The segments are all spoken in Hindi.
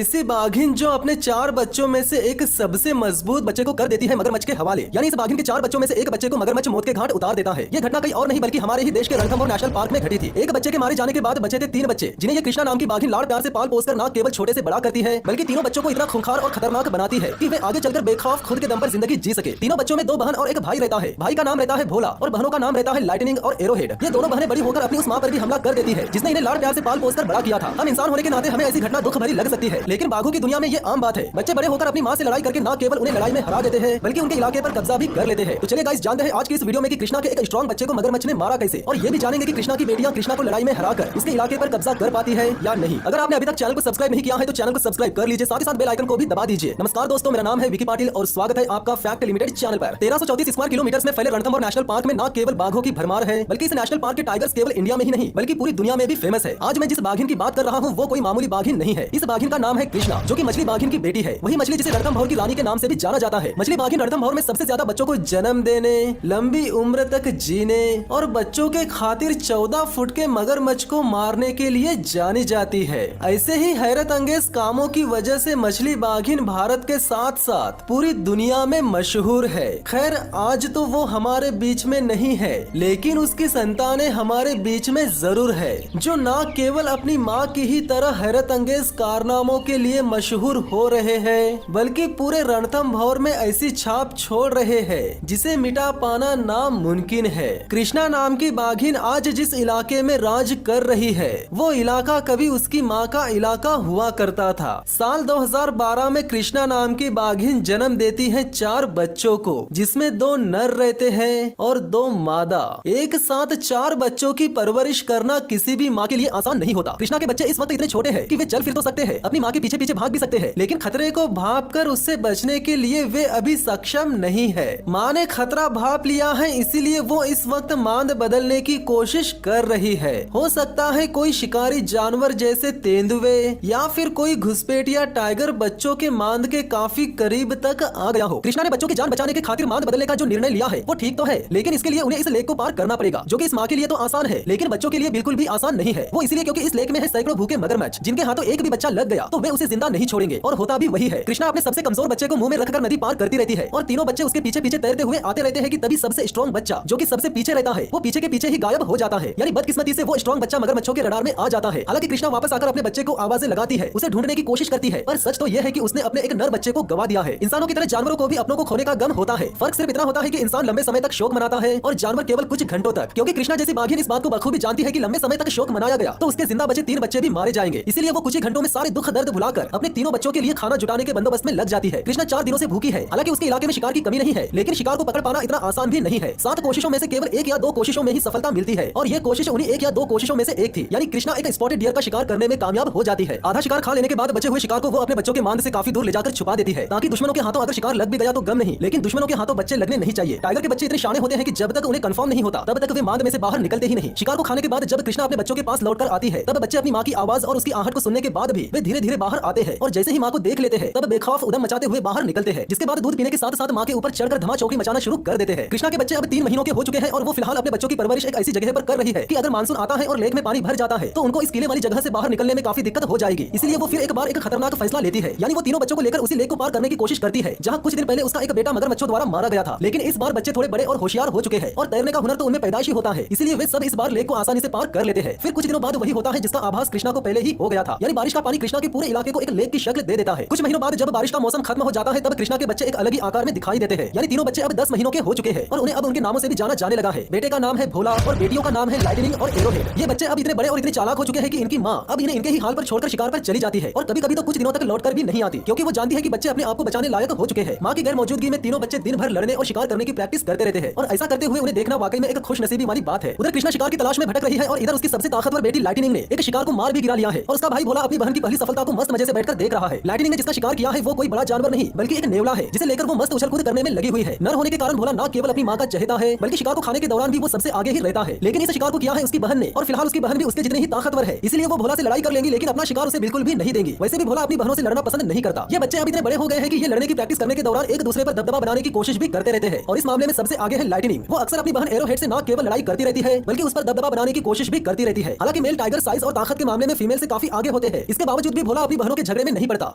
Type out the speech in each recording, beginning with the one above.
ऐसी बाघिन जो अपने 4 बच्चों में से एक सबसे मजबूत बच्चे को कर देती है मगरमच्छ के हवाले। यानी इस बाघिन के 4 बच्चों में से एक बच्चे को मगरमच्छ मौत के घाट उतार देता है। ये घटना कहीं और नहीं बल्कि हमारे ही देश के रणथंभौर नेशनल पार्क में घटी थी। एक बच्चे के मारे जाने के बाद बचे थे 3 बच्चे, जिन्हें ये कृष्णा नाम की बाघिन लाड़ प्यार से पाल पोसकर ना केवल छोटे से बड़ा करती है बल्कि तीनों बच्चों को इतना खूंखार और खतरनाक बनाती है कि वे आगे चलकर बेखौफ खुद के दम पर जिंदगी जी सके। तीनों बच्चों में 2 बहन और एक भाई रहता है। भाई का नाम रहता है भोला और बहनों का नाम रहता है लाइटनिंग और एरोहेड। ये दोनों बहनें बड़ी होकर अपनी उस मां पर भी हमला कर देती है जिसने इन्हें लाड़ प्यार से पाल पोसकर बड़ा किया था। हम इंसान होने के नाते हमें ऐसी घटना दुख भरी लग सकती है, लेकिन बाघों की दुनिया में ये आम बात है। बच्चे बड़े होकर अपनी मां से लड़ाई करके ना केवल उन्हें लड़ाई में हरा देते हैं बल्कि उनके इलाके पर कब्जा भी कर लेते हैं। तो चलिए गाइस, जानते हैं आज की इस वीडियो में कि कृष्णा के एक स्ट्रॉन्ग बच्चे को मगरमच्छ ने मारा कैसे, और ये भी जानेंगे कि कृष्णा की बेटियां कृष्णा को लड़ाई में हराकर इसके इलाके पर कब्जा कर पाती है या नहीं। अगर आपने अभी तक चैनल को सब्सक्राइब नहीं किया है तो चैनल को सब्सक्राइब कर लीजिए, साथ ही साथ बेल आइकन को भी दबा दीजिए। नमस्कार दोस्तों, मेरा नाम है विकी पाटिल और स्वागत है आपका फैक्ट लिमिटेड चैनल पर। 1334 स्क्वायर किलोमीटर में फैले रणथंभौर नेशनल पार्क में न केवल बाघों की भरमार है बल्कि इस नेशनल पार्क के टाइगर्स केवल इंडिया में ही नहीं बल्कि पूरी दुनिया में भी फेमस है। आज मैं जिस बाघिन की बात कर रहा हूँ वो कोई मामूली बाघिन नहीं है। इस बाघिन का नाम है कृष्णा, जो कि मछली बाघिन की बेटी है। वही मछली जिसे रणथंभौर की रानी के नाम से भी जाना जाता है। मछली बाघिन रणथंभौर में सबसे ज्यादा बच्चों को जन्म देने, लंबी उम्र तक जीने और बच्चों के खातिर 14 फुट के मगरमच्छ को मारने के लिए जानी जाती है। ऐसे ही हैरत अंगेज कामों की वजह से मछली बाघिन भारत के साथ साथ पूरी दुनिया में मशहूर है। खैर, आज तो वो हमारे बीच में नहीं है, लेकिन उसकी संतानें हमारे बीच में जरूर है, जो न केवल अपनी माँ की ही तरह हैरत अंगेज कारनामों के लिए मशहूर हो रहे हैं बल्कि पूरे रणथंभौर में ऐसी छाप छोड़ रहे हैं जिसे मिटा पाना नामुमकिन है। कृष्णा नाम की बाघिन आज जिस इलाके में राज कर रही है वो इलाका कभी उसकी माँ का इलाका हुआ करता था। साल 2012 में कृष्णा नाम की बाघिन जन्म देती है 4 बच्चों को, जिसमें 2 नर रहते हैं और 2 मादा। एक साथ 4 बच्चों की परवरिश करना किसी भी माँ के लिए आसान नहीं होता। कृष्णा के बच्चे इस वक्त इतने छोटे हैं कि वे चल फिर तो सकते हैं, अपनी माँ के पीछे पीछे भाग भी सकते हैं, लेकिन खतरे को भांपकर उससे बचने के लिए वे अभी सक्षम नहीं है। माँ ने खतरा भांप लिया है, इसीलिए वो इस वक्त मांद बदलने की कोशिश कर रही है। हो सकता है कोई शिकारी जानवर जैसे तेंदुए या फिर कोई घुसपैठिया टाइगर बच्चों के मांद के काफी करीब तक आ गया हो। कृष्णा ने बच्चों की जान बचाने के खातिर मांद बदलने का जो निर्णय लिया है वो ठीक तो है, लेकिन इसके लिए उन्हें इस लेक को पार करना पड़ेगा, जो कि इस माँ के लिए तो आसान है लेकिन बच्चों के लिए बिल्कुल भी आसान नहीं है। वो इसलिए क्योंकि इस लेक में है सैकड़ों भूखे मगरमच्छ, जिनके हाथों एक भी बच्चा लग गया तो वे उसे जिंदा नहीं छोड़ेंगे, और होता भी वही है। कृष्णा अपने सबसे कमजोर बच्चे को मुंह में रखकर नदी पार करती रहती है और तीनों बच्चे उसके पीछे पीछे तैरते हुए आते रहते हैं कि तभी सबसे स्ट्रॉन्ग बच्चा, जो कि सबसे पीछे रहता है, वो पीछे के पीछे ही गायब हो जाता है। यानी बदकिस्मती से वो स्ट्रॉन्ग बच्चा मगरमच्छों के रडार में आ जाता है। हालांकि कृष्णा वापस आकर अपने बच्चे को आवाजें लगाती है, उसे ढूंढने की कोशिश करती है, पर सच तो यह है कि उसने अपने एक नर बच्चे को गवा दिया है। इंसानों की तरह जानवरों को भी अपनों को खोने का गम होता है। फर्क सिर्फ इतना होता है कि इंसान लंबे समय तक शोक मनाता है और जानवर केवल कुछ घंटों तक, क्योंकि कृष्णा जैसी बाघिन इस बात को बखूबी जानती है कि लंबे समय तक शोक मनाया गया तो उसके जिंदा बचे 3 बच्चे भी मारे जाएंगे। इसीलिए वो कुछ ही घंटों में सारे दुख दर्द भुलाकर अपने तीनों बच्चों के लिए खाना जुटाने के बंदोबस्त में लग जाती है। कृष्णा 4 दिनों से भूखी है। हालांकि उसके इलाके में शिकार की कमी नहीं है, लेकिन शिकार को पकड़ पाना इतना आसान भी नहीं है। 7 कोशिशों में से केवल 1 या 2 कोशिशों में ही सफलता मिलती है, और ये कोशिश उन्हीं 1 या 2 कोशिशों में से एक थी। यानी कृष्णा एक स्पॉटेड डियर का शिकार करने में कामयाब हो जाती है। आधा शिकार खा लेने के बाद बचे हुए शिकार को वो अपने बच्चों के मांद से काफी दूर ले जाकर छुपा देती है, ताकि दुश्मनों के हाथों अगर शिकार लग भी गया तो गम नहीं, लेकिन दुश्मनों के हाथों बच्चे लगने नहीं चाहिए। टाइगर के बच्चे इतने शाने होते हैं कि जब तक उन्हें कंफर्म नहीं होता तब तक वे मांद में से बाहर निकलते ही नहीं। शिकार को खाने के बाद जब कृष्णा अपने बच्चों के पास लौटकर आती है तब बच्चे अपनी माँ की आवाज और उसकी आहट को सुनने के बाद भी वे धीरे धीरे बाहर आते हैं, और जैसे ही माँ को देख लेते हैं तब बेखौफ उदम मचाते हुए बाहर निकलते हैं, जिसके बाद दूध पीने के साथ साथ माँ के ऊपर चढ़कर धमाचौकड़ी मचाना शुरू कर देते हैं। कृष्णा के बच्चे अब 3 महीनों के हो चुके हैं और वो फिलहाल अपने बच्चों की परवरिश एक ऐसी जगह पर कर रही है कि अगर मानसून आता है और लेक में पानी भर जाता है तो उनको इस किले वाली जगह से बाहर निकलने में काफी दिक्कत हो जाएगी। इसलिए वो फिर एक बार एक खतरनाक फैसला लेती है, यानी वो तीनों बच्चों को लेकर उसी लेक को पार करने की कोशिश करती है जहाँ कुछ दिन पहले उसका एक बेटा मगरमच्छों द्वारा मारा गया था। लेकिन इस बार बच्चे थोड़े बड़े और होशियार हो चुके हैं और तैरने का हुनर तो उनमें पैदाइशी होता है, इसलिए वे सब इस बार लेक को आसानी से पार कर लेते हैं। फिर कुछ दिनों बाद वही होता है जिसका आभास कृष्णा को पहले ही हो गया था, यानी बारिश का पानी कृष्णा के पूरे इलाके को एक लेक की शक्ल दे देता है। कुछ महीनों बाद जब बारिश का मौसम खत्म हो जाता है तब कृष्णा के बच्चे एक अलग ही आकार में दिखाई देते हैं। यानी तीनों बच्चे अब 10 महीनों के हो चुके हैं और उन्हें अब उनके नामों से भी जाना जाने लगा है। बेटे का नाम है भोला और बेटियों का नाम है लाइटनिंग और एरोहेड। ये बच्चे अब इतने बड़े और इतने चालाक हो चुके हैं कि इनकी माँ अब इन्हें इनके ही हाल पर छोड़कर शिकार पर चली जाती है, और कभी कभी तो कुछ दिनों तक लौटकर भी नहीं आती, क्योंकि वो जानती है कि बच्चे अपने आप को बचाने लायक हो चुके हैं। माँ की गैर मौजूदगी में तीनों बच्चे दिन भर लड़ने और शिकार करने की प्रैक्टिस करते रहते हैं, और ऐसा करते हुए उन्हें देखना वाकई में एक खुशनसीबी वाली बात है। उधर कृष्णा शिकार की तलाश में भटक रही है और इधर उसकी सबसे ताकतवर बेटी लाइटनिंग ने एक शिकार को मार भी गिरा लिया है, और उसका भाई भोला अपनी बहन की पहली सफलता को मस्त मजे से बैठकर देख रहा है। लाइटनिंग ने जिसका शिकार किया है वो कोई बड़ा जानवर नहीं बल्कि एक नेवला है, जिसे लेकर वो मस्त उछल कूद करने में लगी हुई है। नर होने के कारण भोला न केवल अपनी माँ का चहेता है बल्कि शिकार को खाने के दौरान भी वो सबसे आगे ही रहता है। लेकिन इस शिकार को किया है उसकी बहन ने, और फिलहाल उसकी बहन भी उसके जितनी ही ताकतवर है, इसलिए वो भोला से लड़ाई कर लेंगी लेकिन अपना शिकार उसे बिल्कुल भी नहीं देंगी। वैसे भी भोला अपनी बहनों से लड़ना पसंद नहीं करता। ये बच्चे अब इतने बड़े हो गए हैं कि ये लड़ने की प्रैक्टिस करने के दौरान एक दूसरे पर दबदबा बनाने की कोशिश भी करते रहते हैं, और इस मामले में सबसे आगे है लाइटनिंग। वो अक्सर अपनी बहन एरोहेड से न केवल लड़ाई करती रहती है बल्कि उस पर दबदबा बनाने की कोशिश भी करती रहती है। हालांकि मेल टाइगर साइज और ताकत के मामले में फीमेल से काफी आगे होते हैं, इसके बावजूद भी भोला भोला अपनी बहनों के झगड़े में नहीं पड़ता।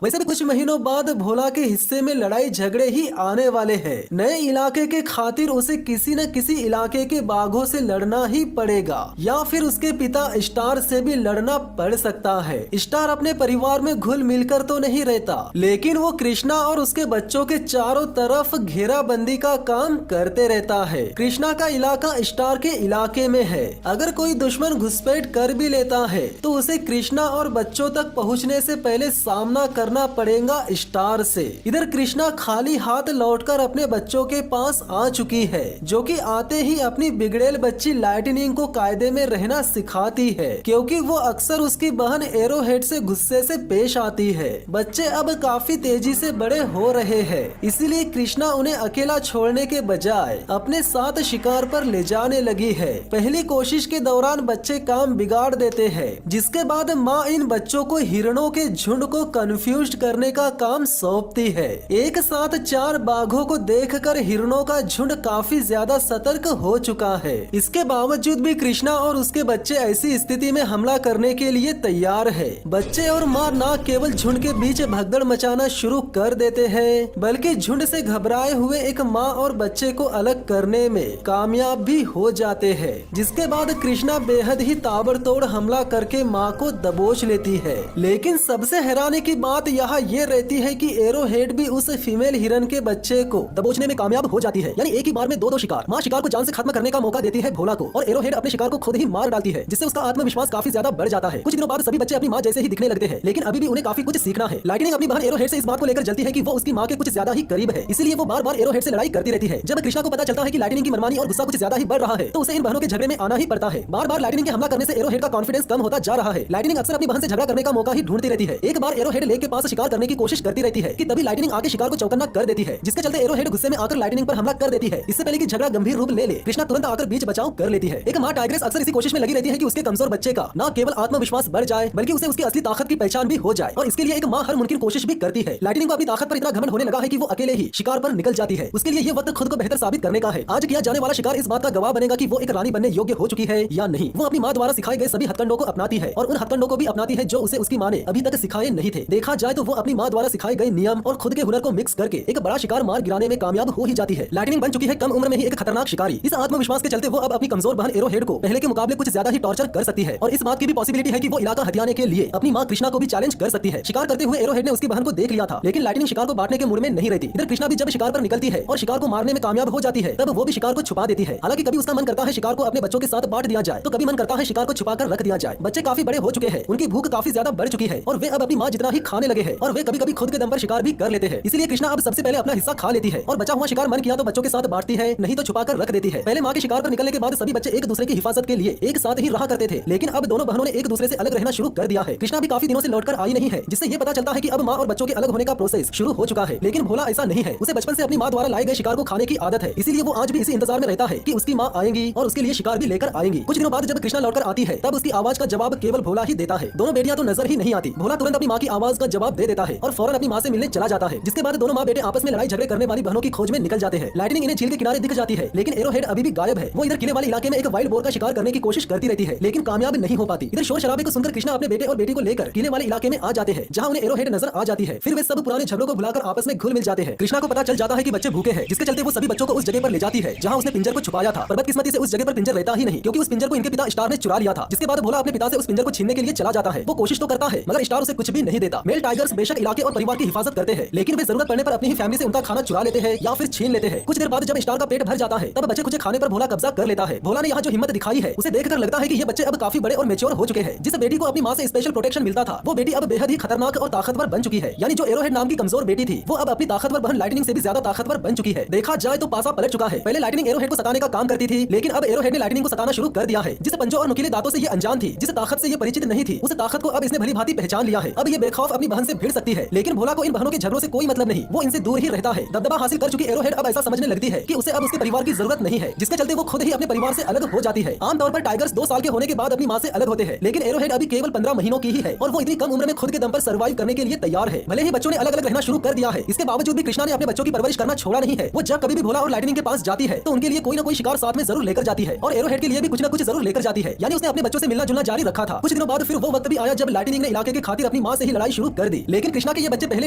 वैसे भी कुछ महीनों बाद भोला के हिस्से में लड़ाई झगड़े ही आने वाले हैं। नए इलाके के खातिर उसे किसी न किसी इलाके के बाघों से लड़ना ही पड़ेगा, या फिर उसके पिता स्टार से भी लड़ना पड़ सकता है। स्टार अपने परिवार में घुल मिलकर तो नहीं रहता, लेकिन वो कृष्णा और उसके बच्चों के चारों तरफ घेराबंदी का काम करते रहता है। कृष्णा का इलाका स्टार के इलाके में है। अगर कोई दुश्मन घुसपैठ कर भी लेता है तो उसे कृष्णा और बच्चों तक पहुंचने से पहले सामना करना पड़ेगा स्टार से। इधर कृष्णा खाली हाथ लौटकर अपने बच्चों के पास आ चुकी है, जो कि आते ही अपनी बिगड़ेल बच्ची लाइटनिंग को कायदे में रहना सिखाती है, क्योंकि वो अक्सर उसकी बहन एरोहेड से गुस्से से पेश आती है। बच्चे अब काफी तेजी से बड़े हो रहे हैं, इसीलिए कृष्णा उन्हें अकेला छोड़ने के बजाय अपने साथ शिकार पर ले जाने लगी है। पहली कोशिश के दौरान बच्चे काम बिगाड़ देते हैं, जिसके बाद माँ इन बच्चों को हिरणों के झुंड को कंफ्यूज करने का काम सौंपती है। एक साथ 4 बाघों को देखकर हिरणों का झुंड काफी ज्यादा सतर्क हो चुका है। इसके बावजूद भी कृष्णा और उसके बच्चे ऐसी स्थिति में हमला करने के लिए तैयार है। बच्चे और माँ न केवल झुंड के बीच भगदड़ मचाना शुरू कर देते हैं, बल्कि झुंड से घबराए हुए एक माँ और बच्चे को अलग करने में कामयाब भी हो जाते हैं। जिसके बाद कृष्णा बेहद ही ताबड़तोड़ हमला करके माँ को दबोच लेती है। लेकिन सबसे हैरानी की बात यहाँ ये रहती है कि एरोहेड भी उस फीमेल हिरन के बच्चे को दबोचने में कामयाब हो जाती है। यानी एक ही बार में दो शिकार। माँ शिकार को जान से खत्म करने का मौका देती है भोला को, और एरोहेड अपने शिकार को खुद ही मार डालती है, जिससे उसका आत्मविश्वास काफी ज्यादा बढ़ जाता है। कुछ दिनों बाद सभी बच्चे अपनी माँ जैसे ही दिखने लगते हैं, लेकिन अभी भी उन्हें काफी कुछ सीखना है। लाइटनिंग अपनी बहन एरोहेड से इस बात को लेकर जलती है कि वो उसकी माँ के कुछ ज्यादा ही करीब है, इसलिए वो बार बार एरोहेड से लड़ाई करती रहती है। जब कृष्णा को पता चलता है कि लाइटनिंग की मनमानी और गुस्सा कुछ ज्यादा ही बढ़ रहा है, तो उसे इन बहनों के झगड़े में आना ही पड़ता है। बार बार लाइटनिंग के हमला करने से एरोहेड का कॉन्फिडेंस कम होता जा रहा है। लाइटनिंग अक्सर अपनी बहन से झगड़ा करने का मौका ही ढूंढती रहती है। एक बार एरोहेड लेक के पास शिकार करने की कोशिश करती रहती है कि तभी लाइटनिंग आके शिकार को चौकन्ना कर देती है, जिसके चलते एरोहेड गुस्से में आकर लाइटनिंग पर हमला कर देती है। इससे पहले कि झगड़ा गंभीर रूप ले कृष्णा तुरंत आकर बीच बचाव कर लेती है। एक माँ टाइग्रेस अक्सर इसी कोशिश में लगी रहती है कि उसके कमजोर बच्चे का न केवल आत्मविश्वास बढ़ जाए, बल्कि उसे उसकी असली ताकत की पहचान भी हो जाए, और इसके लिए एक माँ हर मुमकिन कोशिश भी करती है। लाइटनिंग को अपनी ताकत पर इतना घमंड होने लगा है कि वो अकेले ही शिकार पर निकल जाती है। उसके लिए ये वक्त खुद को बेहतर साबित करने का है। आज किया जाने वाला शिकार इस बात का गवाह बनेगा कि वो एक रानी बनने योग्य हो चुकी है या नहीं। वो अपनी माँ द्वारा सिखाए गए सभी हथकंडों को अपनाती है, और उन हथकंडों को भी अपनाती है जो उसे उसकी माँ ने अभी तक सिखाए नहीं थे। देखा जाए तो वो अपनी माँ द्वारा सिखाए गए नियम और खुद के हुनर को मिक्स करके एक बड़ा शिकार मार गिराने में कामयाब हो ही जाती है। लाइटनिंग बन चुकी है कम उम्र में ही एक खतरनाक शिकारी। इस आत्मविश्वास के चलते वो अब अपनी कमजोर बहन एरोहेड को पहले के मुकाबले कुछ ज्यादा ही टॉर्चर कर सकती है, और इस बात की भी पॉसिबिलिटी है कि वो इलाका हथियाने के लिए अपनी माँ कृष्णा को भी चैलेंज कर सकती है। शिकार करते हुए एरोहेड ने उसकी बहन को देख लिया था, लेकिन लाइटनिंग शिकार को बांटने के मूड में नहीं रहती। इधर कृष्णा भी जब शिकार पर निकलती है और शिकार को मारने में कामयाब हो जाती है, तब वो भी शिकार को छुपा देती है। हालांकि कभी उसका मन करता है शिकार को अपने बच्चों के साथ बांट दिया जाए, तो कभी मन करता है शिकार को छुपाकर रख दिया जाए। बच्चे काफी बड़े हो चुके हैं, उनकी भूख काफी ज्यादा बढ़ चुकी है, और वे अब अपनी माँ जितना ही खाने लगे हैं, और वे कभी कभी खुद के दम पर शिकार भी कर लेते हैं। इसलिए कृष्णा अब सबसे पहले अपना हिस्सा खा लेती है, और बचा हुआ शिकार मन किया तो बच्चों के साथ बांटती है, नहीं तो छुपाकर रख देती है। पहले माँ के शिकार पर निकलने के बाद सभी बच्चे एक दूसरे की हिफाजत के लिए एक साथ ही रहा करते थे, लेकिन अब दोनों बहनों ने एक दूसरे से अलग रहना शुरू कर दिया है। कृष्णा भी काफी दिनों से लौटकर आई नहीं है, जिससे ये पता चलता है कि अब माँ और बच्चों के अलग होने का प्रोसेस शुरू हो चुका है। लेकिन भोला ऐसा नहीं है, उसे बचपन से अपनी माँ द्वारा लाए गए शिकार को खाने की आदत है, इसीलिए वो आज भी इसी इंतजार में रहता है कि उसकी माँ आएंगी और उसके लिए शिकार भी लेकर आएंगी। कुछ दिनों बाद जब कृष्णा लौटकर आती है, तब उसकी आवाज का जवाब केवल भोला ही देता है। दोनों बेटियां तो नजर ही नहीं आती। भोला तुरंत अपनी माँ की आवाज का जवाब दे देता है और फौरन अपनी माँ से मिलने चला जाता है, जिसके बाद दोनों माँ बेटे आपस में लड़ाई झगड़े करने वाली बहनों की खोज में निकल जाते हैं। लाइटनिंग इन्हें झील के किनारे दिख जाती है, लेकिन एरोहेड अभी भी गायब है। वो इधर किले वाले इलाके में एक वाइल्ड बोर का शिकार करने की कोशिश करती रहती है, लेकिन कामयाब नहीं हो पाती। इधर शोर शराबे को सुनकर कृष्णा अपने बेटे और बेटी को लेकर किले वाले इलाके में आ जाते हैं, जहाँ उन्हें एरोहेड नजर आ जाती है। फिर वे सब पुराने झगड़ों को भुलाकर आपस में घुल मिल जाते हैं। कृष्णा को पता चल जाता है कि बच्चे भूखे हैं, जिसके चलते वो सभी बच्चों को उस जगह पर ले जाती है जहाँ उसने पिंजर को छुपाया था। पर बदकिस्मती से उस जगह पर पिंजर रहता ही नहीं, क्योंकि उस पिंजर को इनके पिता स्टार ने चुरा लिया था। जिसके बाद भोला अपने पिता से उस पिंजर को छीनने के लिए चला जाता है। वो कोशिश तो करता है, मगर स्टार उसे कुछ भी नहीं देता। मेल टाइगर्स बेशक इलाके और परिवार की हिफाजत करते हैं, लेकिन वे जरूरत पड़ने पर अपनी ही फैमिली से उनका खाना चुरा लेते हैं या फिर छीन लेते हैं। कुछ देर बाद जब स्टार का पेट भर जाता है, तब बच्चे कुछ खाने पर भोला कब्जा कर लेता है। भोला ने यहाँ जो हिम्मत दिखाई है, उसे देखकर लगता है कि ये बच्चे अब काफी बड़े और मेच्योर हो चुके हैं। जिस बेटी को अपनी माँ से स्पेशल प्रोटेक्शन मिलता था, वो बेटी अब बेहद ही खतरनाक और ताकतवर बन चुकी है। यानी जो एरोहेड नाम की कमजोर बेटी थी, वो अब अपनी ताकतवर बहन लाइटनिंग से भी ज्यादा ताकतवर बन चुकी है। देखा जाए तो पासा पलट चुका है। पहले लाइटनिंग एरोहेड को सताने का काम करती थी, लेकिन अब एरोहेड ने लाइटनिंग को सताना शुरू कर दिया है। जिस पंजों और नुकीले दांतों से ये अनजान थी, जिस ताकत से ये परिचित नहीं थी, उस ताकत को अब इसने भली भांति पहचान लिया है। अब ये बेखौफ अपनी बहन से भिड़ सकती है, लेकिन भोला को इन बहनों के झगड़ों से कोई मतलब नहीं। वो इनसे दूर ही रहता है। दबदबा हासिल कर चुकी एरोहेड अब ऐसा समझने लगती है कि उसे अब उसके परिवार की जरूरत नहीं है, जिसके चलते वो खुद ही अपने परिवार से अलग हो जाती है। आमतौर पर टाइगर्स 2 साल के होने के बाद अपनी माँ से अलग होते हैं, लेकिन एरोहेड अभी केवल 15 महीनों की ही है, और वो इतनी कम उम्र में खुद के दम पर सर्वाइव करने के लिए तैयार है। भले ही बच्चों ने अलग अलग रहना शुरू कर दिया है, इसके बावजूद भी कृष्णा ने अपने बच्चों की परवरिश करना छोड़ा नहीं है। वो जब कभी भी भोला और लाइटनिंग के पास जाती है, तो उनके लिए कोई ना कोई शिकार साथ में जरूर लेकर जाती है, और एरोहेड के लिए भी कुछ न कुछ जरूर लेकर जाती है। यानी उसने अपने बच्चों से मिलना जुलना जारी रखा था। कुछ दिनों बाद फिर वो वक्त भी आया जब लाइटनिंग ने इलाके के खातिर अपनी माँ से ही लड़ाई शुरू कर दी। लेकिन कृष्णा के ये बच्चे पहले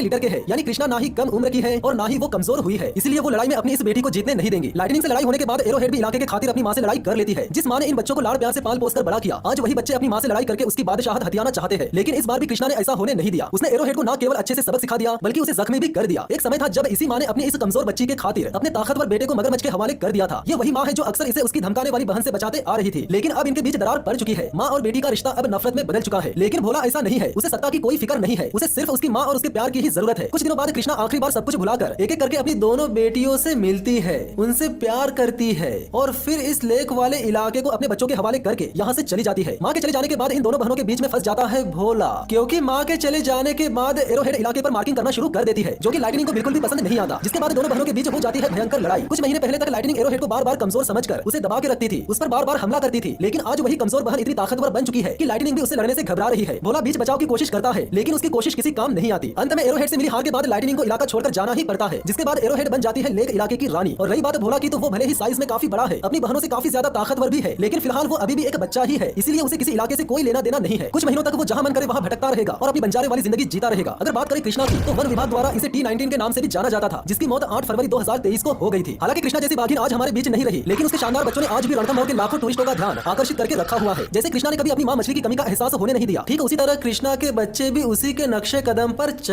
लीडर के हैं, यानी कृष्णा ना ही कम उम्र की है और ना ही वो कमजोर हुई है, इसलिए वो लड़ाई में अपनी इस बेटी को जीतने नहीं देंगी। लाइटनिंग से लड़ाई होने के बाद एरोहेड भी इलाके के खातिर अपनी माँ से लड़ाई कर लेती है। जिस माँ ने इन बच्चों को लाड़ प्यार से पाल पोस कर बड़ा किया, आज वही बच्चे अपनी माँ से लड़ाई करके उसकी बादशाहत हथियाना चाहते हैं। लेकिन इस बार भी कृष्णा ने ऐसा होने नहीं दिया। उसने एरोहेड को न केवल अच्छे से सबक सिखा दिया बल्कि उसे जख्मी भी कर दिया। एक समय था जब इसी माँ ने अपनी इस कमजोर बच्ची के खातिर अपने ताकतवर बेटे को मगरमच्छ के हवाले कर दिया था। ये वही माँ है जो अक्सर इसे उसकी धमकाने वाली बहन से बचाते आ रही थी। लेकिन अब इनके बीच दरार पड़ चुकी है। माँ और बेटी का रिश्ता अब नफरत में बदल चुका है। लेकिन भोला ऐसा नहीं है, उसे सत्ता की कोई फिक्र नहीं है, उसे सिर्फ उसकी माँ और उसके प्यार की ही जरूरत है। कुछ दिनों बाद कृष्णा आखिरी बार सब कुछ भुलाकर एक एक करके अपनी दोनों बेटियों से मिलती है, उनसे प्यार करती है और फिर इस लेक वाले इलाके को अपने बच्चों के हवाले करके यहाँ से चली जाती है। माँ के चले जाने के बाद इन दोनों बहनों के बीच में फंस जाता है भोला, क्योंकि माँ के चले जाने के बाद एरोहेड इलाके पर मार्किंग करना शुरू कर देती है, जो कि लाइटनिंग को बिल्कुल भी पसंद नहीं आता। जिसके बाद दोनों बहनों के बीच हो जाती है भयंकर लड़ाई। कुछ महीने पहले तक लाइटनिंग एरोहेड को बार बार कमजोर समझकर उसे दबा के रखती थी, उस पर बार बार हमला करती थी। लेकिन आज वही कमजोर बहन इतनी ताकतवर बन चुकी है कि लाइटनिंग भी उससे लड़ने से घबरा रही है। भोला बीच बचाव की कोशिश करता है, लेकिन उसकी कोशिश किसी काम नहीं आती। अंत में एरोहेड से मिली हार के बाद लाइटनिंग को इलाका छोड़कर जाना ही पड़ता है, जिसके बाद एरोहेड बन जाती है लेक इलाके की रानी। और रही बात भोला की, तो वो भले ही साइज में काफी बड़ा है, अपनी बहनों से काफी ज्यादा ताकतवर भी है, लेकिन फिलहाल वो अभी भी एक बच्चा ही है, इसलिए उसे किसी इलाके से कोई लेना देना नहीं है। कुछ महीनों तक वो जहां मन करे वहां भटकता रहेगा और अपनी बंजारे वाली जिंदगी जीता रहेगा। अगर बात करें कृष्णा की, तो वन विभाग द्वारा इसे T19 के नाम से भी जाना जाता था, जिसकी मौत 8 फरवरी 2023 को हो गई थी। हालांकि कृष्णा जैसी बाघिन आज हमारे बीच नहीं रही, लेकिन उसके शानदार बच्चों ने आज भी रणथंभौर के लाखों टूरिस्टों का ध्यान आकर्षित करके रखा हुआ है। जैसे कृष्णा ने कभी अपनी मां मछली की कमी का एहसास होने नहीं दिया, ठीक उसी तरह कृष्णा के बच्चे भी उसी के नक्शे कदम पर चल